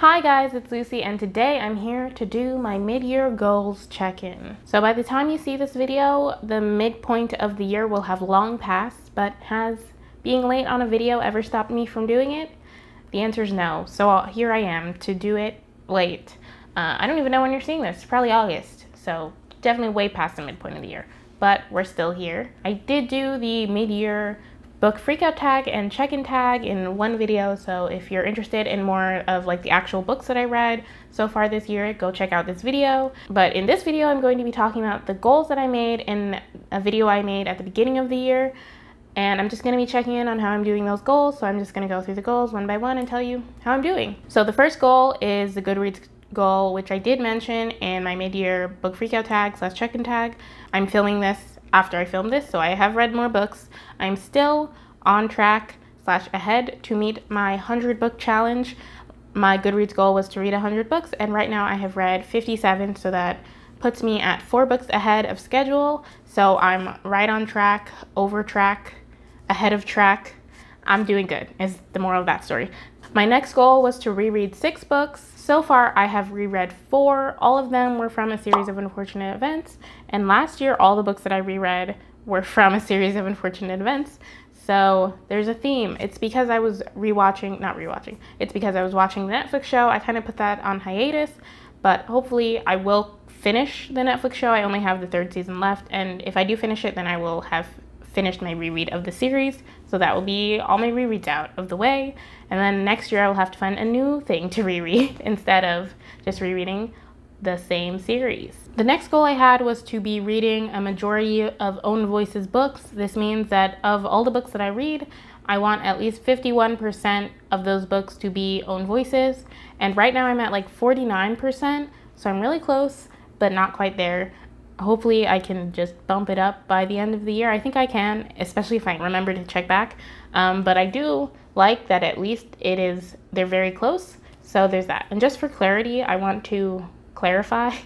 Hi guys, it's Lucy and today I'm here to do my mid-year goals check-in. So by the time you see this video, the midpoint of the year will have long passed, but has being late on a video ever stopped me from doing it? The answer is no. So here I am to do it late. I don't even know when you're seeing this, probably August. So definitely way past the midpoint of the year, but we're still here. I did do the mid-year book freakout tag and check-in tag in one video, so if you're interested in more of like the actual books that I read so far this year, go check out this video. But in this video, I'm going to be talking about the goals that I made in a video I made at the beginning of the year, and I'm just going to be checking in on how I'm doing those goals. So I'm just going to go through the goals one by one and tell you how I'm doing. So the first goal is the Goodreads goal, which I did mention in my mid-year book freakout tag / check-in tag. I'm filming this after I filmed this, so I have read more books. I'm still on track / ahead to meet my 100 book challenge. My Goodreads goal was to read 100 books, and right now I have read 57, so that puts me at 4 books ahead of schedule. So I'm right on track, over track, ahead of track. I'm doing good, is the moral of that story. My next goal was to reread 6 books. So far, I have reread 4. All of them were from a series of unfortunate events. And last year, all the books that I reread were from a series of unfortunate events. So there's a theme. It's because I was it's because I was watching the Netflix show. I kind of put that on hiatus, but hopefully I will finish the Netflix show. I only have the 3rd season left. And if I do finish it, then I will have finished my reread of the series. So that will be all my rereads out of the way. And then next year I will have to find a new thing to reread instead of just rereading the same series. The next goal I had was to be reading a majority of Own Voices books. This means that of all the books that I read, I want at least 51% of those books to be Own Voices. And right now I'm at like 49%, so I'm really close, but not quite there. Hopefully I can just bump it up by the end of the year. I think I can, especially if I remember to check back. But I do like that at least they're very close. So there's that. And just for clarity, I want to clarify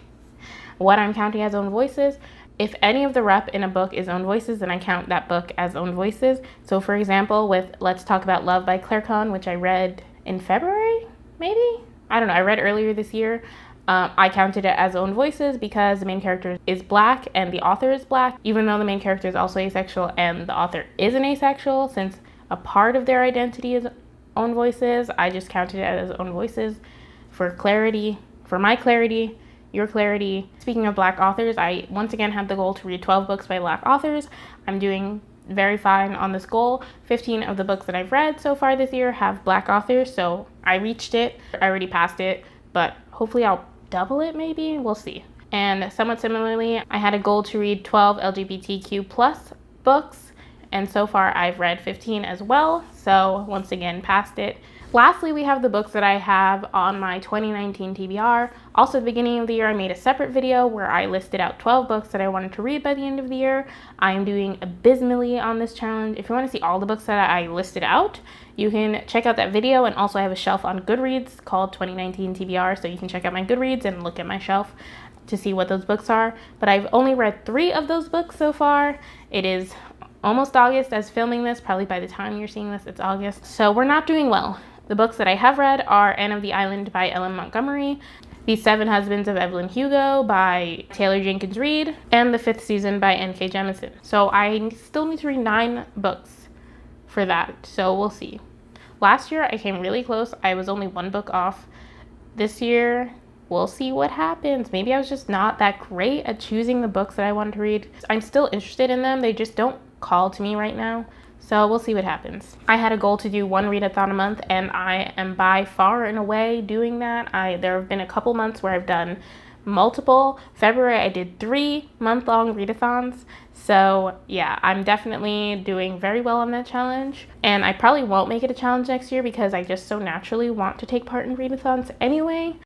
what I'm counting as Own Voices. If any of the rep in a book is Own Voices, then I count that book as Own Voices. So for example, with Let's Talk About Love by Claire Kahn, which I read in February, maybe? I don't know, I read earlier this year. I counted it as Own Voices because the main character is Black and the author is Black, even though the main character is also asexual and the author isn't asexual. Since a part of their identity is Own Voices, I just counted it as Own Voices for clarity, for my clarity, your clarity. Speaking of Black authors, I once again had the goal to read 12 books by Black authors. I'm doing very fine on this goal. 15 of the books that I've read so far this year have Black authors, so I reached it. I already passed it, but hopefully I'll double it maybe, we'll see. And somewhat similarly, I had a goal to read 12 LGBTQ plus books, and so far I've read 15 as well, so once again passed it. Lastly, we have the books that I have on my 2019 TBR. Also at the beginning of the year, I made a separate video where I listed out 12 books that I wanted to read by the end of the year. I am doing abysmally on this challenge. If you want to see all the books that I listed out, you can check out that video, and also I have a shelf on Goodreads called 2019 TBR, so you can check out my Goodreads and look at my shelf to see what those books are. But I've only read 3 of those books so far. It is almost August as filming this. Probably by the time you're seeing this, it's August. So we're not doing well. The books that I have read are Anne of the Island by Ellen Montgomery, The 7 Husbands of Evelyn Hugo by Taylor Jenkins Reid, and The 5th Season by N.K. Jemisin. So I still need to read 9 books for that, so we'll see. Last year I came really close. I was only 1 book off. This year, we'll see what happens. Maybe I was just not that great at choosing the books that I wanted to read. I'm still interested in them, they just don't call to me right now. So we'll see what happens. I had a goal to do 1 readathon a month, and I am by far and away doing that. There have been a couple months where I've done multiple. February I did 3 month-long readathons. So yeah, I'm definitely doing very well on that challenge. And I probably won't make it a challenge next year because I just so naturally want to take part in readathons anyway.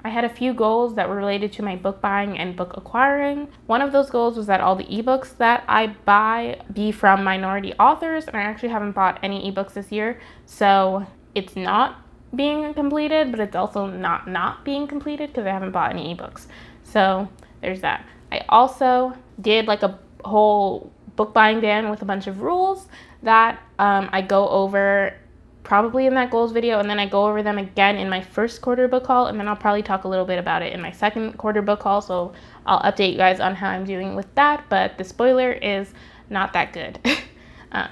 I had a few goals that were related to my book buying and book acquiring. One of those goals was that all the ebooks that I buy be from minority authors, and I actually haven't bought any ebooks this year, so it's not being completed, but it's also not being completed because I haven't bought any ebooks. So there's that. I also did like a whole book buying ban with a bunch of rules that I go over probably in that goals video, and then I go over them again in my first quarter book haul, and then I'll probably talk a little bit about it in my second quarter book haul, so I'll update you guys on how I'm doing with that, but the spoiler is not that good.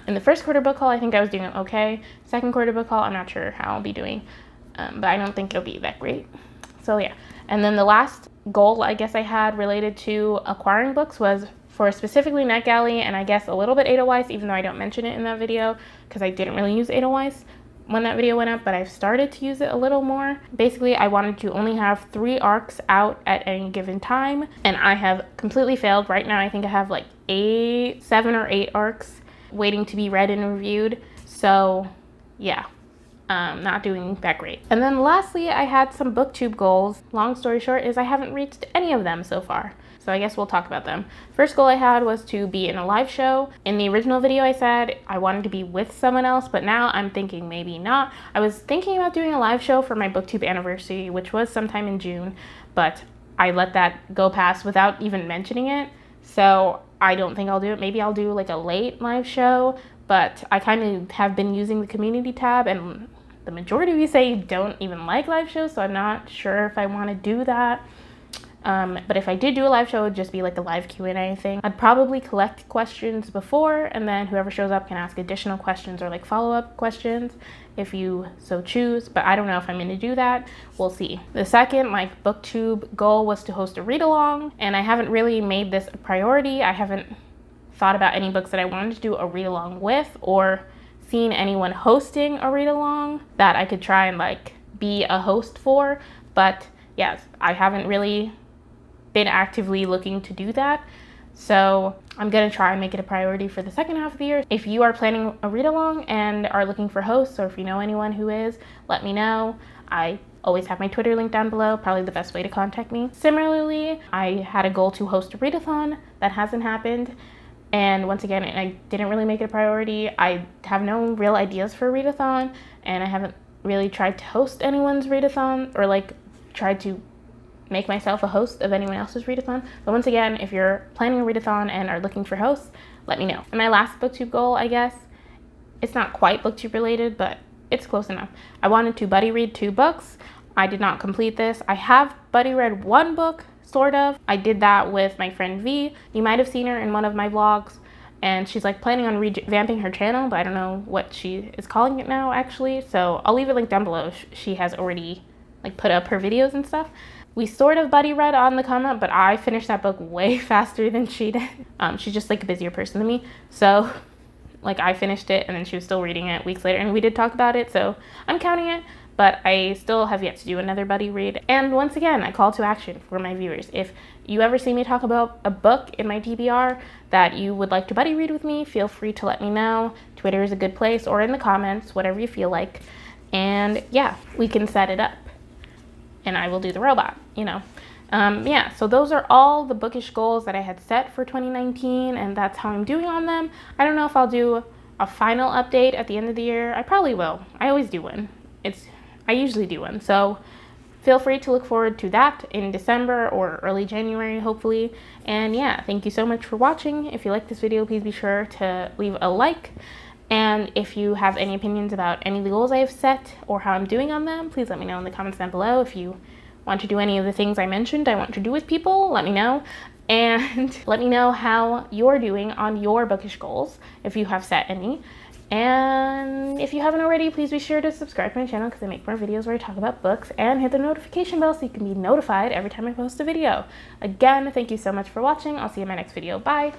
In the first quarter book haul, I think I was doing okay. Second quarter book haul, I'm not sure how I'll be doing, but I don't think it'll be that great. So yeah, and then the last goal I guess I had related to acquiring books was for specifically NetGalley, and I guess a little bit Edelweiss, even though I don't mention it in that video because I didn't really use Edelweiss when that video went up, but I've started to use it a little more. Basically, I wanted to only have 3 arcs out at any given time, and I have completely failed. Right now, I think I have like 7 or 8 arcs waiting to be read and reviewed. So yeah, not doing that great. And then lastly, I had some booktube goals. Long story short is I haven't reached any of them so far. So I guess we'll talk about them. First goal I had was to be in a live show. In the original video I said I wanted to be with someone else, but now I'm thinking maybe not. I was thinking about doing a live show for my booktube anniversary, which was sometime in June, but I let that go past without even mentioning it. So I don't think I'll do it. Maybe I'll do like a late live show, but I kind of have been using the community tab, and the majority of you say you don't even like live shows, so I'm not sure if I want to do that. But if I did do a live show, it would just be like a live Q&A thing. I'd probably collect questions before, and then whoever shows up can ask additional questions or like follow-up questions if you so choose, but I don't know if I'm going to do that. We'll see. The second like booktube goal was to host a read-along, and I haven't really made this a priority. I haven't thought about any books that I wanted to do a read-along with, or seen anyone hosting a read-along that I could try and like be a host for. But yes, I haven't really been actively looking to do that, so I'm gonna try and make it a priority for the second half of the year. If you are planning a read-along and are looking for hosts, or if you know anyone who is, let me know. I always have my Twitter link down below, probably the best way to contact me. Similarly, I had a goal to host a readathon. That hasn't happened, and once again, I didn't really make it a priority. I have no real ideas for a readathon, and I haven't really tried to host anyone's readathon or like tried to make myself a host of anyone else's readathon. But once again, if you're planning a readathon and are looking for hosts, let me know. And my last booktube goal, I guess, it's not quite booktube related, but it's close enough. I wanted to buddy read 2 books. I did not complete this. I have buddy read 1 book, sort of. I did that with my friend V. You might have seen her in one of my vlogs, and she's like planning on revamping her channel, but I don't know what she is calling it now actually. So I'll leave a link down below if she has already like put up her videos and stuff. We sort of buddy read on the come up, but I finished that book way faster than she did. She's just like a busier person than me. So like I finished it and then she was still reading it weeks later, and we did talk about it, so I'm counting it, but I still have yet to do another buddy read. And once again, a call to action for my viewers. If you ever see me talk about a book in my TBR that you would like to buddy read with me, feel free to let me know. Twitter is a good place, or in the comments, whatever you feel like. And yeah, we can set it up. And I will do the robot, you know. Yeah, so those are all the bookish goals that I had set for 2019, and that's how I'm doing on them. I don't know if I'll do a final update at the end of the year. I probably will. I always do one. I usually do one. So feel free to look forward to that in December or early January, hopefully. And yeah, thank you so much for watching. If you like this video, please be sure to leave a like. And if you have any opinions about any of the goals I have set or how I'm doing on them, please let me know in the comments down below. If you want to do any of the things I mentioned I want to do with people, let me know. And let me know how you're doing on your bookish goals, if you have set any. And if you haven't already, please be sure to subscribe to my channel because I make more videos where I talk about books, and hit the notification bell so you can be notified every time I post a video. Again, thank you so much for watching. I'll see you in my next video. Bye!